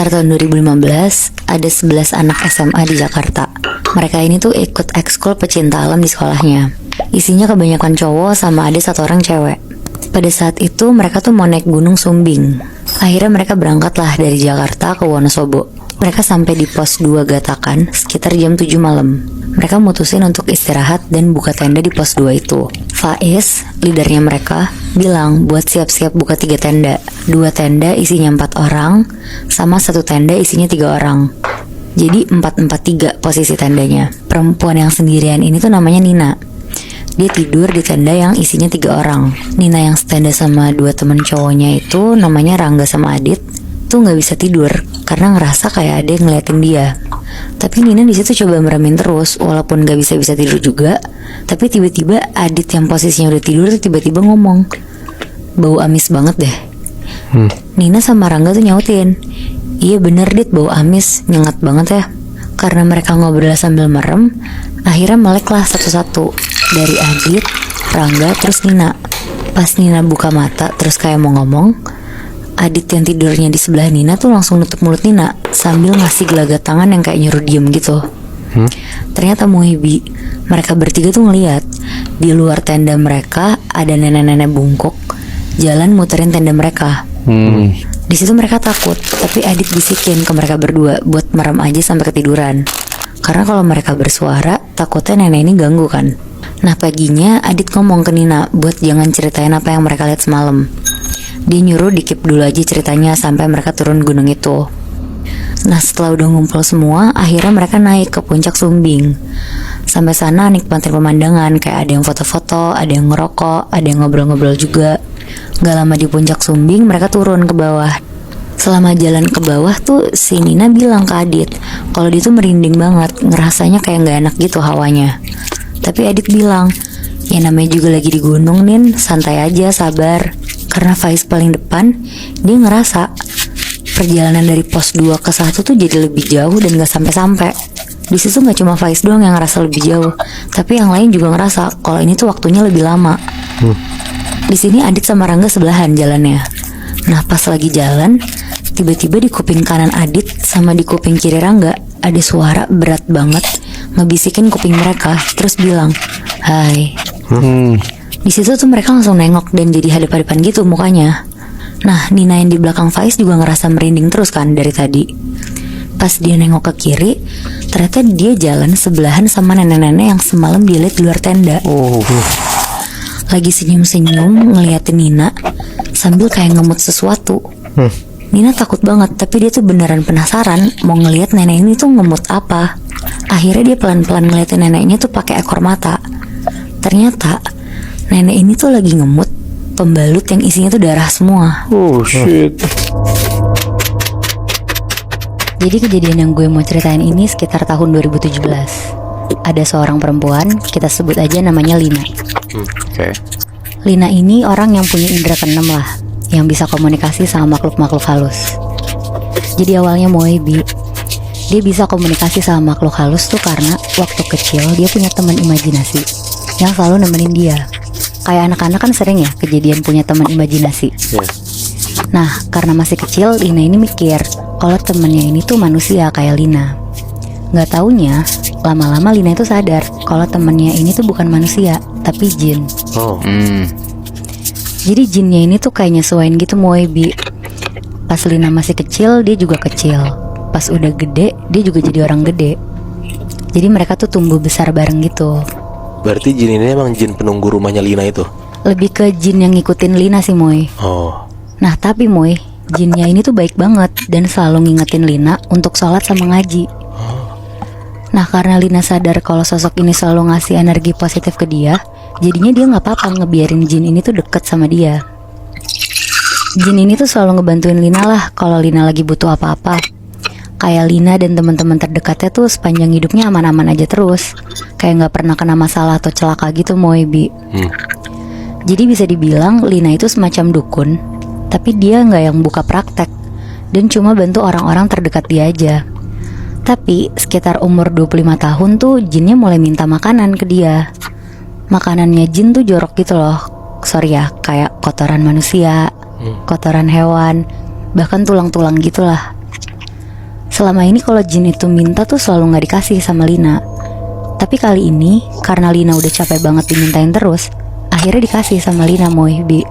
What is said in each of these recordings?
Sekitar tahun 2015, ada 11 anak SMA di Jakarta. Mereka ini tuh ikut ekskul pecinta alam di sekolahnya. Isinya kebanyakan cowok sama ada satu orang cewek. Pada saat itu mereka tuh mau naik Gunung Sumbing. Akhirnya mereka berangkatlah dari Jakarta ke Wonosobo. Mereka sampai di pos 2 Gatakan sekitar jam 7 malam. Mereka mutusin untuk istirahat dan buka tenda di pos 2 itu. Faiz, leadernya mereka, bilang buat siap-siap buka 3 tenda. 2 tenda isinya 4 orang, sama 1 tenda isinya 3 orang. Jadi 4-4-3 posisi tendanya. Perempuan yang sendirian ini tuh namanya Nina. Dia tidur di tenda yang isinya 3 orang. Nina yang setenda sama 2 temen cowoknya itu namanya Rangga sama Adit tuh nggak bisa tidur karena ngerasa kayak ada yang ngeliatin dia. Tapi Nina di situ coba meremin terus, walaupun nggak bisa tidur juga. Tapi tiba-tiba Adit yang posisinya udah tidur tuh tiba-tiba ngomong, bau amis banget deh. Nina sama Rangga tuh nyautin, iya bener Dit, bau amis, nyengat banget ya. Karena mereka ngobrol sambil merem, akhirnya meleklah satu-satu, dari Adit, Rangga, terus Nina. Pas Nina buka mata terus kayak mau ngomong, Adit yang tidurnya di sebelah Nina tuh langsung nutup mulut Nina sambil ngasih gelagat tangan yang kayak nyuruh diem gitu. Ternyata Muhibi, mereka bertiga tuh ngeliat di luar tenda mereka ada nenek-nenek bungkuk jalan muterin tenda mereka. Di situ mereka takut, tapi Adit bisikin ke mereka berdua buat merem aja sampai ketiduran. Karena kalau mereka bersuara, takutnya nenek ini ganggu kan. Nah paginya Adit ngomong ke Nina buat jangan ceritain apa yang mereka lihat semalam. Dia nyuruh dikip dulu aja ceritanya sampai mereka turun gunung itu. Nah setelah udah ngumpul semua, akhirnya mereka naik ke puncak Sumbing. Sampai sana nikmatin pemandangan, kayak ada yang foto-foto, ada yang ngerokok, ada yang ngobrol-ngobrol juga. Gak lama di puncak Sumbing mereka turun ke bawah. Selama jalan ke bawah tuh si Nina bilang ke Adit kalau dia tuh merinding banget, ngerasanya kayak gak enak gitu hawanya. Tapi Adit bilang, ya namanya juga lagi di gunung Nin, santai aja, sabar. Karena Faiz paling depan, dia ngerasa perjalanan dari pos 2 ke 1 tuh jadi lebih jauh dan gak sampai-sampai. Di situ gak cuma Faiz doang yang ngerasa lebih jauh, tapi yang lain juga ngerasa kalau ini tuh waktunya lebih lama. Di sini Adit sama Rangga sebelahan jalannya. Nah pas lagi jalan, tiba-tiba di kuping kanan Adit sama di kuping kiri Rangga ada suara berat banget ngebisikin kuping mereka, terus bilang, "Hai." Di situ tuh mereka langsung nengok dan jadi hadap-hadapan gitu mukanya. Nah Nina yang di belakang Faiz juga ngerasa merinding terus kan dari tadi. Pas dia nengok ke kiri, ternyata dia jalan sebelahan sama nenek-nenek yang semalam dia lihat di luar tenda. Lagi senyum-senyum ngeliatin Nina sambil kayak ngemut sesuatu. Nina takut banget, tapi dia tuh beneran penasaran mau ngeliat nenek ini tuh ngemut apa. Akhirnya dia pelan-pelan ngeliatin neneknya tuh pakai ekor mata. Ternyata nenek ini tuh lagi ngemut pembalut yang isinya tuh darah semua. Oh shit. Jadi kejadian yang gue mau ceritain ini sekitar tahun 2017. Ada seorang perempuan, kita sebut aja namanya Lina. Lina ini orang yang punya indera keenam lah, yang bisa komunikasi sama makhluk-makhluk halus. Jadi awalnya Moebi, dia bisa komunikasi sama makhluk halus tuh karena waktu kecil dia punya teman imajinasi yang selalu nemenin dia. Kayak anak-anak kan sering ya kejadian punya teman imajinasi. Nah karena masih kecil, Lina ini mikir kalau temennya ini tuh manusia kayak Lina. Gak taunya lama-lama Lina itu sadar kalau temennya ini tuh bukan manusia tapi jin. Jadi jinnya ini tuh kayak nyesuaiin gitu Moebi. Pas Lina masih kecil dia juga kecil, pas udah gede dia juga jadi orang gede. Jadi mereka tuh tumbuh besar bareng gitu. Berarti jin ini emang jin penunggu rumahnya Lina itu? Lebih ke jin yang ngikutin Lina sih Moy. Nah tapi Moy, jinnya ini tuh baik banget dan selalu ngingetin Lina untuk sholat sama ngaji. Nah karena Lina sadar kalau sosok ini selalu ngasih energi positif ke dia, jadinya dia gak apa-apa ngebiarin jin ini tuh deket sama dia. Jin ini tuh selalu ngebantuin Lina lah kalau Lina lagi butuh apa-apa. Kayak Lina dan teman-teman terdekatnya tuh sepanjang hidupnya aman-aman aja terus, kayak gak pernah kena masalah atau celaka gitu Moebi. Jadi bisa dibilang Lina itu semacam dukun, tapi dia gak yang buka praktek dan cuma bantu orang-orang terdekat dia aja. Tapi sekitar umur 25 tahun tuh jinnya mulai minta makanan ke dia. Makanannya jin tuh jorok gitu loh. Sorry ya, kayak kotoran manusia, kotoran hewan, bahkan tulang-tulang gitulah. Selama ini kalau jin itu minta tuh selalu gak dikasih sama Lina. Tapi kali ini karena Lina udah capek banget dimintain terus, akhirnya dikasih sama Lina Moy Bi.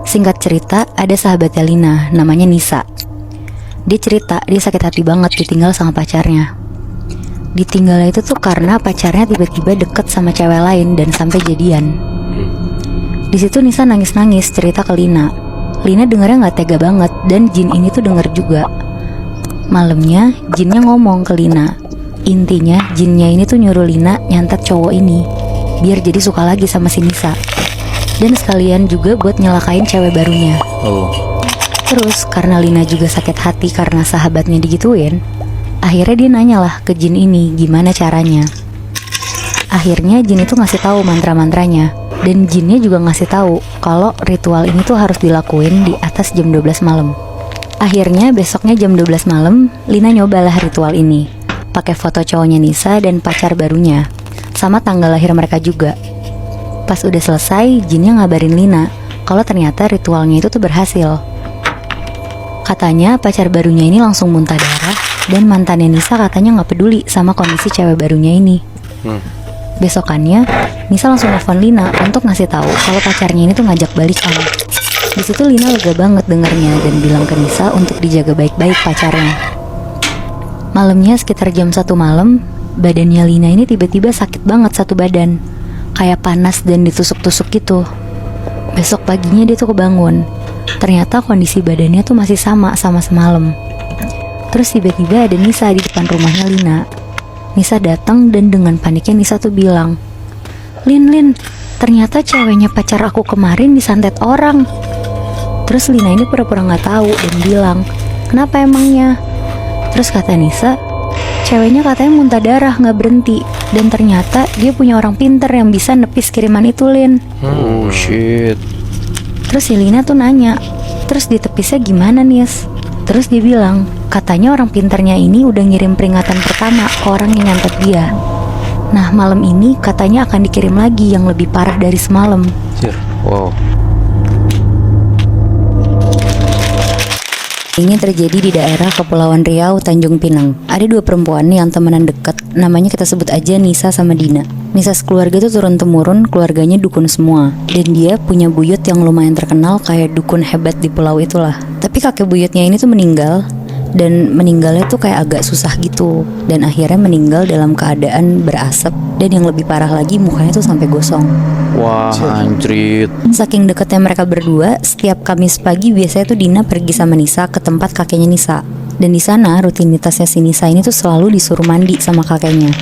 Singkat cerita, ada sahabatnya Lina, namanya Nisa. Dia cerita dia sakit hati banget ditinggal sama pacarnya. Ditinggalnya itu tuh karena pacarnya tiba-tiba deket sama cewek lain dan sampai jadian. Di situ Nisa nangis-nangis cerita ke Lina. Lina dengernya nggak tega banget dan jin ini tuh denger juga. Malamnya jinnya ngomong ke Lina. Intinya jinnya ini tuh nyuruh Lina nyantet cowok ini biar jadi suka lagi sama si Nisa. Dan sekalian juga buat nyelakain cewek barunya. Terus karena Lina juga sakit hati karena sahabatnya digituin, akhirnya dia nanyalah ke jin ini gimana caranya. Akhirnya jin itu ngasih tahu mantra-mantranya. Dan jinnya juga ngasih tahu kalau ritual ini tuh harus dilakuin di atas jam 12 malam. Akhirnya besoknya jam 12 malam, Lina nyobalah ritual ini. Pakai foto cowoknya Nisa dan pacar barunya, sama tanggal lahir mereka juga. Pas udah selesai, jinnya ngabarin Lina kalau ternyata ritualnya itu tuh berhasil. Katanya pacar barunya ini langsung muntah darah, dan mantannya Nisa katanya gak peduli sama kondisi cewek barunya ini. Besokannya, Nisa langsung nelfon Lina untuk ngasih tahu kalau pacarnya ini tuh ngajak balikan. Di situ Lina lega banget dengernya dan bilang ke Nisa untuk dijaga baik-baik pacarnya. Malamnya sekitar jam 1 malam, badannya Lina ini tiba-tiba sakit banget satu badan, kayak panas dan ditusuk-tusuk gitu. Besok paginya dia tuh kebangun. Ternyata kondisi badannya tuh masih sama semalam. Terus tiba-tiba ada Nisa di depan rumahnya Lina. Nisa datang dan dengan paniknya Nisa tuh bilang, Lin, ternyata ceweknya pacar aku kemarin disantet orang. Terus Lina ini pura-pura gak tahu dan bilang, kenapa emangnya? Terus kata Nisa, ceweknya katanya muntah darah gak berhenti. Dan ternyata dia punya orang pinter yang bisa nepis kiriman itu, Lin. Oh shit. Terus si Lina tuh nanya, terus ditepisnya gimana, Nis? Terus dia bilang, katanya orang pinternya ini udah ngirim peringatan pertama ke orang yang nyantet dia. Nah malam ini katanya akan dikirim lagi yang lebih parah dari semalam. Wow. Ini terjadi di daerah Kepulauan Riau, Tanjung Pinang. Ada dua perempuan yang temenan deket, namanya kita sebut aja Nisa sama Dina. Nisa sekeluarga itu turun-temurun, keluarganya dukun semua. Dan dia punya buyut yang lumayan terkenal kayak dukun hebat di pulau itulah. Tapi kakek buyutnya ini tuh meninggal, dan meninggalnya tuh kayak agak susah gitu. Dan akhirnya meninggal dalam keadaan berasap, dan yang lebih parah lagi mukanya tuh sampai gosong. Wah, anjrit. Saking deketnya mereka berdua, setiap Kamis pagi biasanya tuh Dina pergi sama Nisa ke tempat kakeknya Nisa. Dan di sana rutinitasnya si Nisa ini tuh selalu disuruh mandi sama kakeknya.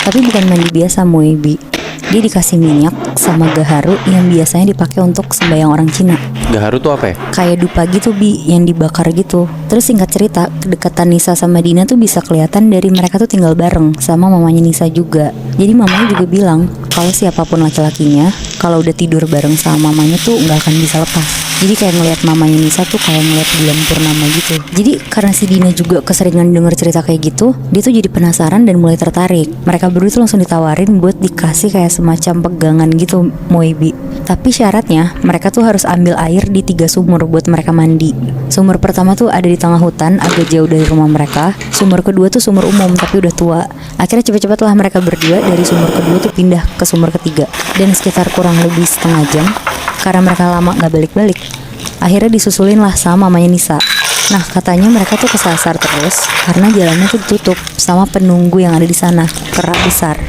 Tapi bukan mandi biasa, Moebi. Dia dikasih minyak sama gaharu yang biasanya dipakai untuk sembahyang orang Cina. Gaharu tuh apa ya? Kayak dupa gitu, Bi, yang dibakar gitu. Terus singkat cerita, kedekatan Nisa sama Dina tuh bisa kelihatan dari mereka tuh tinggal bareng sama mamanya Nisa juga. Jadi mamanya juga bilang kalau siapapun laki-lakinya, kalau udah tidur bareng sama mamanya tuh nggak akan bisa lepas. Jadi kayak ngelihat mamanya Nisa tuh kayak ngelihat bulan purnama gitu. Jadi karena si Dina juga keseringan denger cerita kayak gitu, dia tuh jadi penasaran dan mulai tertarik. Mereka berdua tuh langsung ditawarin buat dikasih kayak semacam pegangan gitu, Moebi. Tapi syaratnya mereka tuh harus ambil air di 3 sumur buat mereka mandi. Sumur pertama tuh ada di tengah hutan, agak jauh dari rumah mereka. Sumur kedua tuh sumur umum tapi udah tua. Akhirnya cepet-cepet lah mereka berdua dari sumur kedua tuh pindah ke sumur ketiga. Dan sekitar kurang lebih setengah jam, karena mereka lama gak balik-balik, akhirnya disusulin lah sama mamanya Nisa. Nah katanya mereka tuh kesasar terus karena jalannya tuh ditutup sama penunggu yang ada di sana, kera besar.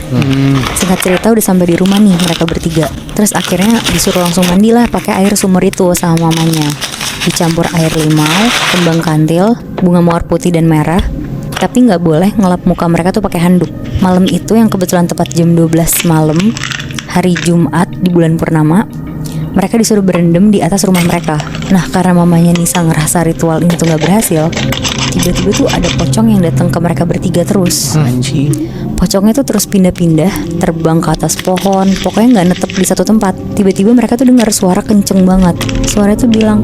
Singkat cerita udah sampai di rumah nih mereka bertiga. Terus akhirnya disuruh langsung mandi lah pakai air sumur itu sama mamanya. Dicampur air limau, kembang kantil, bunga mawar putih dan merah. Tapi nggak boleh ngelap muka mereka tuh pakai handuk. Malam itu yang kebetulan tepat jam 12 malam, hari Jumat di bulan purnama, mereka disuruh berendam di atas rumah mereka. Nah karena mamanya Nisa ngerasa ritual ini tuh gak berhasil, tiba-tiba tuh ada pocong yang datang ke mereka bertiga terus. Anjing. Pocongnya tuh terus pindah-pindah, terbang ke atas pohon, pokoknya gak netep di satu tempat. Tiba-tiba mereka tuh dengar suara kenceng banget. Suaranya tuh bilang,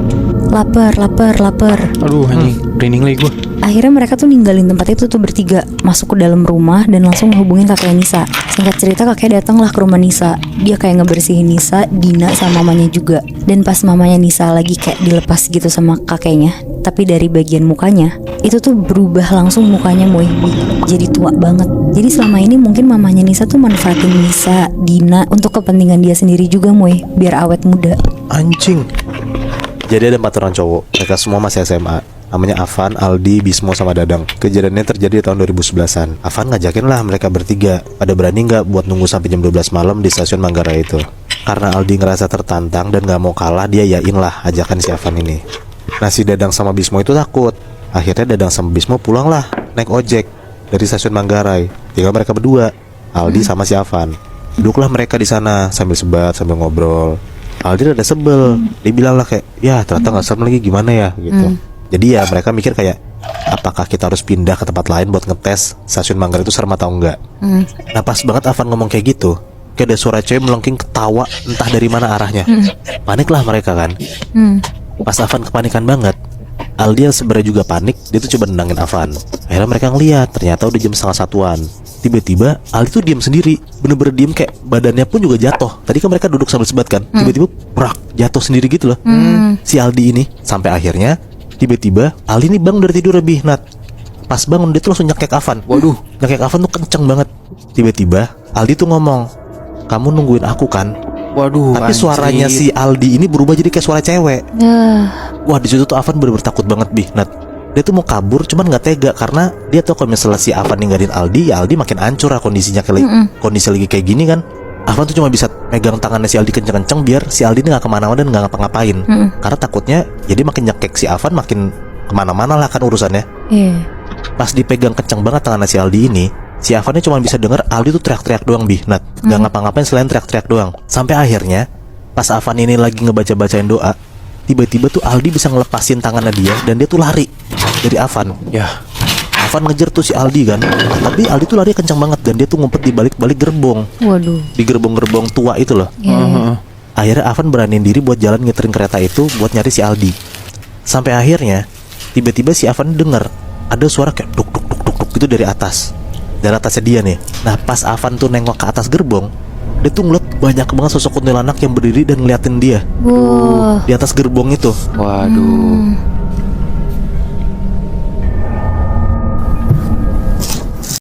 lapar, lapar, lapar. Aduh anjing, merinding lagi gue. Akhirnya mereka tuh ninggalin tempat itu tuh bertiga, masuk ke dalam rumah dan langsung menghubungin kakek Nisa. Singkat cerita kakek datanglah ke rumah Nisa. Dia kayak ngebersihin Nisa, Dina sama mamanya juga. Dan pas mamanya Nisa lagi kayak dilepas gitu sama kakeknya, Tapi dari bagian mukanya itu tuh berubah langsung mukanya Moy, jadi tua banget. Jadi selama ini mungkin mamanya Nisa tuh manfaatin Nisa, Dina untuk kepentingan dia sendiri juga Moy, biar awet muda. Anjing. Jadi ada 4 orang cowok, mereka semua masih SMA. Namanya Avan, Aldi, Bismo, sama Dadang. Kejadiannya terjadi di tahun 2011an. Avan ngajakin lah mereka bertiga. Pada berani nggak buat nunggu sampai jam 12 malam di stasiun Manggarai itu. Karena Aldi ngerasa tertantang dan nggak mau kalah, dia yain lah ajakan si Avan ini. Nah si Dadang sama Bismo itu takut. Akhirnya Dadang sama Bismo pulang lah naik ojek dari stasiun Manggarai. Tinggal mereka berdua, Aldi sama si Avan. Duduklah mereka di sana sambil sebat, sambil ngobrol. Aldi rada sebel. Dia bilang lah kayak, ya ternyata nggak serem lagi, gimana ya gitu. Jadi ya mereka mikir kayak, apakah kita harus pindah ke tempat lain buat ngetes stasiun Manggarai itu serem atau enggak. Nah pas banget Avan ngomong kayak gitu, kayak ada suara cewek melengking ketawa entah dari mana arahnya. Panik lah mereka kan. Pas Avan kepanikan banget, Aldi yang sebenarnya juga panik, dia tuh coba nendangin Avan. Akhirnya mereka ngeliat, ternyata udah jam 1:30-an. Tiba-tiba Aldi tuh diam sendiri, bener-bener diem, kayak badannya pun juga jatuh. Tadi kan mereka duduk sambil sebat kan, tiba-tiba prak, jatuh sendiri gitu loh. Si Aldi ini. Sampai akhirnya tiba-tiba Aldi ini bangun dari tidur lebih Nat. Pas bangun dia tuh langsung nyekek Avan. Waduh, nyekek Avan tuh kenceng banget. Tiba-tiba Aldi tuh ngomong, kamu nungguin aku kan? Waduh, Tapi suaranya si Aldi ini berubah jadi kayak suara cewek. Wah di situ tuh Avan bener-bener takut banget Nat. Dia tuh mau kabur cuman nggak tega karena dia tahu kalau misalnya si Avan ninggalin Aldi, ya Aldi makin hancur lah kondisinya kondisi lagi kayak gini kan. Avan tuh cuma bisa megang tangannya si Aldi kenceng-kenceng biar si Aldi ini nggak kemana-mana dan nggak ngapa-ngapain. Karena takutnya jadi makin nyekek si Avan makin kemana-mana lah kan urusannya. Pas dipegang kenceng banget tangannya si Aldi ini, si Avannya cuma bisa denger Aldi tuh teriak-teriak doang Nat. Nggak ngapa-ngapain selain teriak-teriak doang. Sampai akhirnya pas Avan ini lagi ngebaca-bacain doa, tiba-tiba tuh Aldi bisa ngelepasin tangannya dia dan dia tuh lari dari Avan. Ya, Avan ngejar tuh si Aldi kan. Tapi Aldi tuh lari kencang banget dan dia tuh ngumpet di balik-balik gerbong. Waduh. Di gerbong-gerbong tua itu loh. Akhirnya Avan beraniin diri buat jalan ngiterin kereta itu buat nyari si Aldi. Sampai akhirnya tiba-tiba si Avan denger ada suara kayak duk duk duk duk duk gitu dari atas. Dari atasnya dia nih. Nah pas Avan tuh nengok ke atas gerbong, dia tuh ngeliat banyak banget sosok kuntilanak yang berdiri dan ngeliatin dia di atas gerbong itu. waduh.